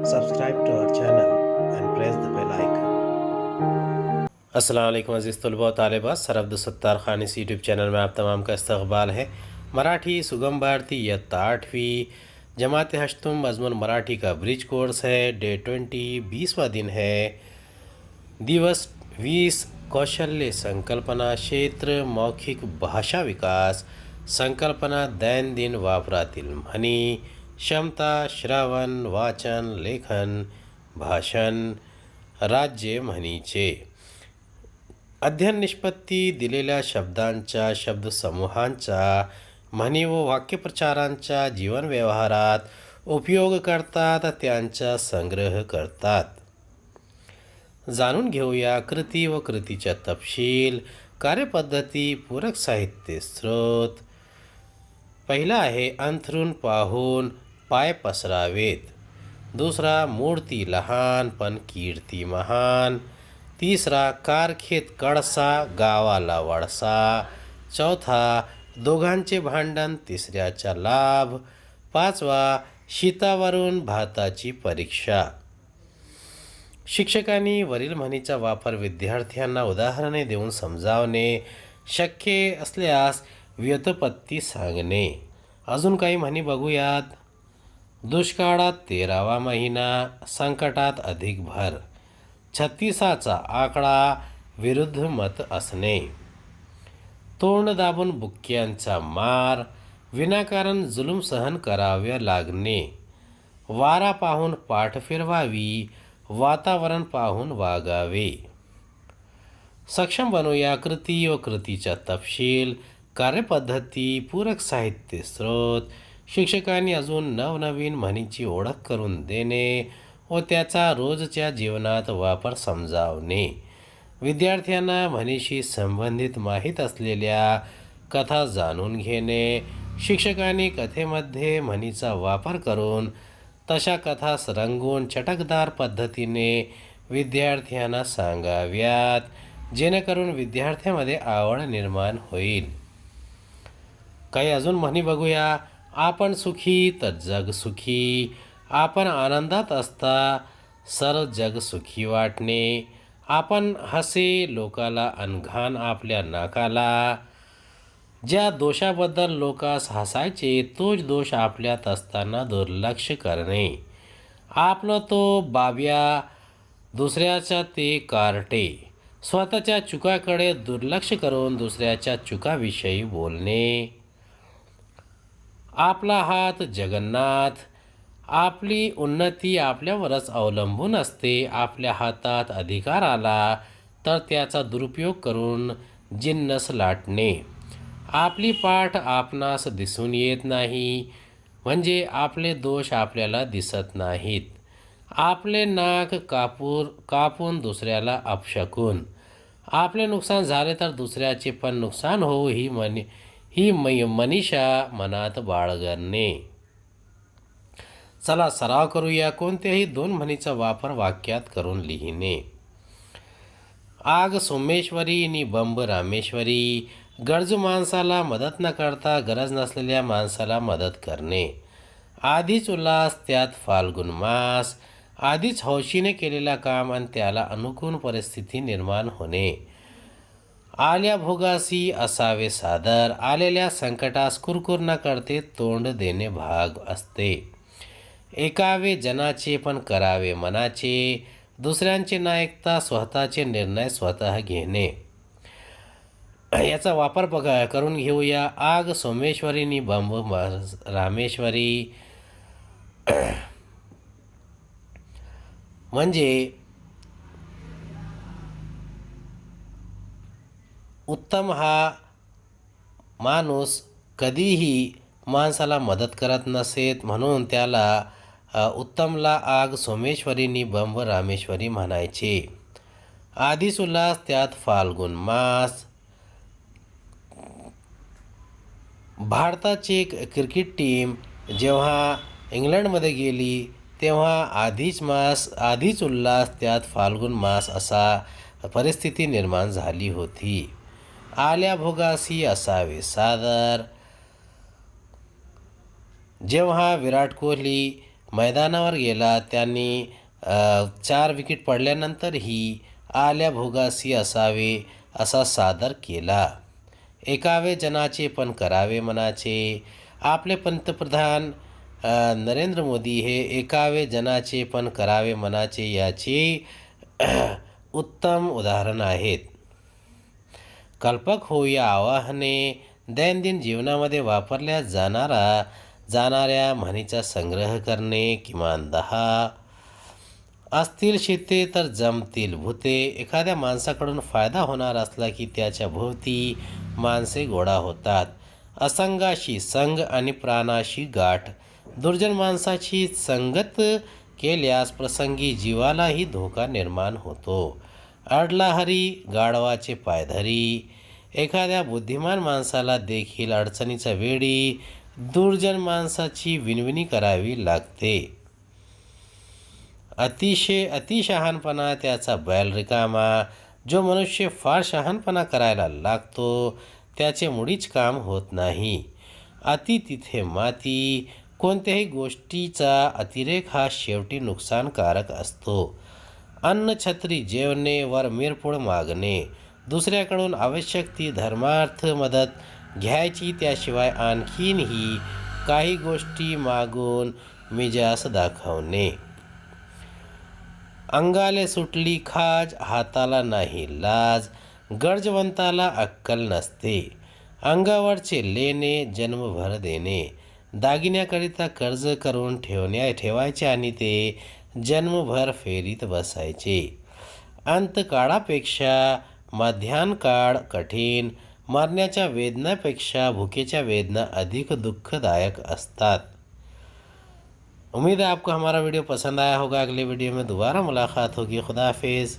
Subscribe to our channel and press the bell icon. अस्सलाम वालेकुम अज़ीज़ तलबा तालिबात, सर अब्दुलसत्तार खान इस YouTube channel में आप तमाम का इस्तकबाल है। मराठी सुगम भारती इयत्ता 8वीं जमात हश्तुम मज़मून मराठी का ब्रिज कोर्स है। डे 20 20वां दिन है। दिवस 20 कौशल्य संकल्पना क्षेत्र मौखिक भाषा विकास संकल्पना दैनंदिन वापरातील म्हणी क्षमता श्रवण वाचन लेखन भाषण राज्य म्हणीचे अध्ययन निष्पत्ती दिलेल्या शब्दांच्या शब्दसमूहांचा म्हणी व वाक्यप्रचारांचा जीवन व्यवहारात उपयोग करतात, त्यांचा संग्रह करतात। जाणून घेऊया कृती व कृतीचा तपशील, कार्यपद्धती, पूरक साहित्य स्रोत। पहिला आहे अंथरूण पाहून पाय पसरावेत। दुसरा मूर्ती लहान पण कीर्ती महान। तिसरा कारखेत कळसा गावाला वळसा। चौथा दोघांचे भांडण तिसऱ्याचा लाभ। पाचवा शीतावरून भाताची परीक्षा। शिक्षकांनी वरील म्हणीचा वापर विद्यार्थ्यांना उदाहरणे देऊन समजावणे, शक्य असल्यास व्युत्पत्ती सांगणे। अजून काही म्हणी बघूयात। दुष्काळात 13वा महिना, संकटात अधिक भर, 36चा आकडा, विरुद्ध मत असणे, तोंड दाबून बुक्क्यांचा मार, विनाकारण जुलूम सहन करावे लागणे, वारा पाहून पाठ फिरवावी, वातावरण पाहून वागावे। सक्षम बनवूया कृती व कृतीचा तपशील, कार्यपद्धती, पूरक साहित्य स्रोत। शिक्षकांनी अजून नवनवीन म्हणीची ओळख करून देणे व त्याचा रोजच्या जीवनात वापर समजावणे। विद्यार्थ्यांना म्हणीशी संबंधित माहीत असलेल्या कथा जाणून घेणे। शिक्षकांनी कथेमध्ये म्हणीचा वापर करून तशा कथा रंगवून चटकदार पद्धतीने विद्यार्थ्यांना सांगाव्यात, जेणेकरून विद्यार्थ्यांमध्ये आवड निर्माण होईल। काही अजून म्हणी बघूया। आपण सुखी तर जग सुखी, आपण आनंदात असता सर्व जग सुखी वाटणे, आपण हसे लोकाला अनघान आपल्या नाकाला, ज्या दोषाबद्दल लोकास हसायचे तोच दोष आपल्यात असताना दुर्लक्ष करणे, आपलं तो बाब्या दुसऱ्याचा ते कारटे, स्वतःच्या चुकाकडे दुर्लक्ष करून दुसऱ्याच्या चुकाविषयी बोलणे, आपला हात जगन्नाथ, आपली उन्नती आपल्यावरच अवलंबून असते, आपल्या हातात अधिकार आला तर त्याचा दुरुपयोग करून जिन्नस लाटणे, आपली पाठ आपणास दिसून येत नाही म्हणजे आपले दोष आपल्याला दिसत नाहीत, आपले नाक कापून दुसऱ्याला अपशकून, आपले नुकसान झाले तर दुसऱ्याचे पण नुकसान होऊ ही मनीषा मनात बाळगणे। चला सराव करूया। कोणत्याही दोन म्हणीचा वापर वाक्यात करून लिहिणे। आग सोमेश्वरी नि बंब रामेश्वरी, गरजू माणसाला मदत न करता गरज नसलेल्या माणसाला मदत करणे, आधीच उल्हास त्यात फाल्गुन मास, आधीच हौशीने केलेला काम आणि त्याला अनुकूल परिस्थिती निर्माण होणे, आल्या भोगासी असावे सादर, आलेल्या संकटास कुरकुर न करते तोंड देणे भाग असते, ऐकावे जनाचे पण करावे मनाचे, दुसऱ्यांचे न ऐकता स्वतःचे निर्णय स्वतः घेणे। याचा वापर करून घेऊया। आग सोमेश्वरी नि बंब रामेश्वरी म्हणजे उत्तम हा माणूस कधीही माणसाला मदत करत नसेत, म्हणून त्याला उत्तमला आग सोमेश्वरीनी बंब रामेश्वरी म्हणायचे। आधीच उल्हास त्यात फाल्गुन मास। भारताची क्रिकेट टीम जेव्हा इंग्लंडमध्ये गेली तेव्हा आधीच उल्हास त्यात फाल्गुन मास असा परिस्थिती निर्माण झाली होती। आल्या भोगासी असावे सादर, जेव्हा विराट कोहली मैदानावर गेला. त्यांनी 4 विकेट पडल्यानंतरही आल्या भोगासी असावे असा सादर केला. ऐकावे जनाचे पण करावे मनाचे. आपले पंतप्रधान नरेंद्र मोदी हे ऐकावे जनाचे पण करावे मनाचे याचे उत्तम उदाहरण आहेत. कल्पक हो या आवाहने दैनंदिन जीवनामध्ये वापरल्या जाणाऱ्या म्हणीचा संग्रह करणे. किमान 10 असतील शिते तर जमतील भूते. एखाद्या माणसाकडून फायदा होणार असला की त्याच्या भोवती माणसे गोळा होतात. असंगाशी संग आणि प्राणाशी गाठ. दुर्जन माणसाची संगत केल्यास प्रसंगी जीवालाही धोका निर्माण होतो. अडला हरी गाढवाचे पायधरी. एखाद्या बुद्धिमान माणसाला देखील अडचणीच्या वेळी दुर्जन माणसाची विनविनी करावी लागते. अतिशहाणपणा त्याचा बैल रिकामा. जो मनुष्य फार शहाणपणा करायला लागतो त्याचे मुळीच काम होत नाही. अति तिथे माती. कोणत्याही गोष्टीचा अतिरेक हा शेवटी नुकसानकारक असतो. अन्न छत्री जेवणे वर मिरपूड मागणे. दुसऱ्याकडून आवश्यक ती धर्मार्थ मदत घ्यायची. त्याशिवाय आणखीनही काही गोष्टी मागून मिजास दाखवणे. अंगाले सुटली खाज हाताला नाही लाज. गरजवंताला अक्कल नसते. अंगावरचे लेणे जन्मभर देणे. दागिन्याकरिता कर्ज करून ठेवायचे आणि ते जन्मभर फेरीत बसायचे. अंतकाळापेक्षा मध्यान्हकाळ कठीण. मरण्याच्या वेदनापेक्षा भूखेच्या वेदना अधिक दुःखदायक असतात. उम्मीद है आपको हमारा वीडियो पसंद आया होगा. अगले वीडियो में दोबारा मुलाकात होगी. खुदा हाफिज़.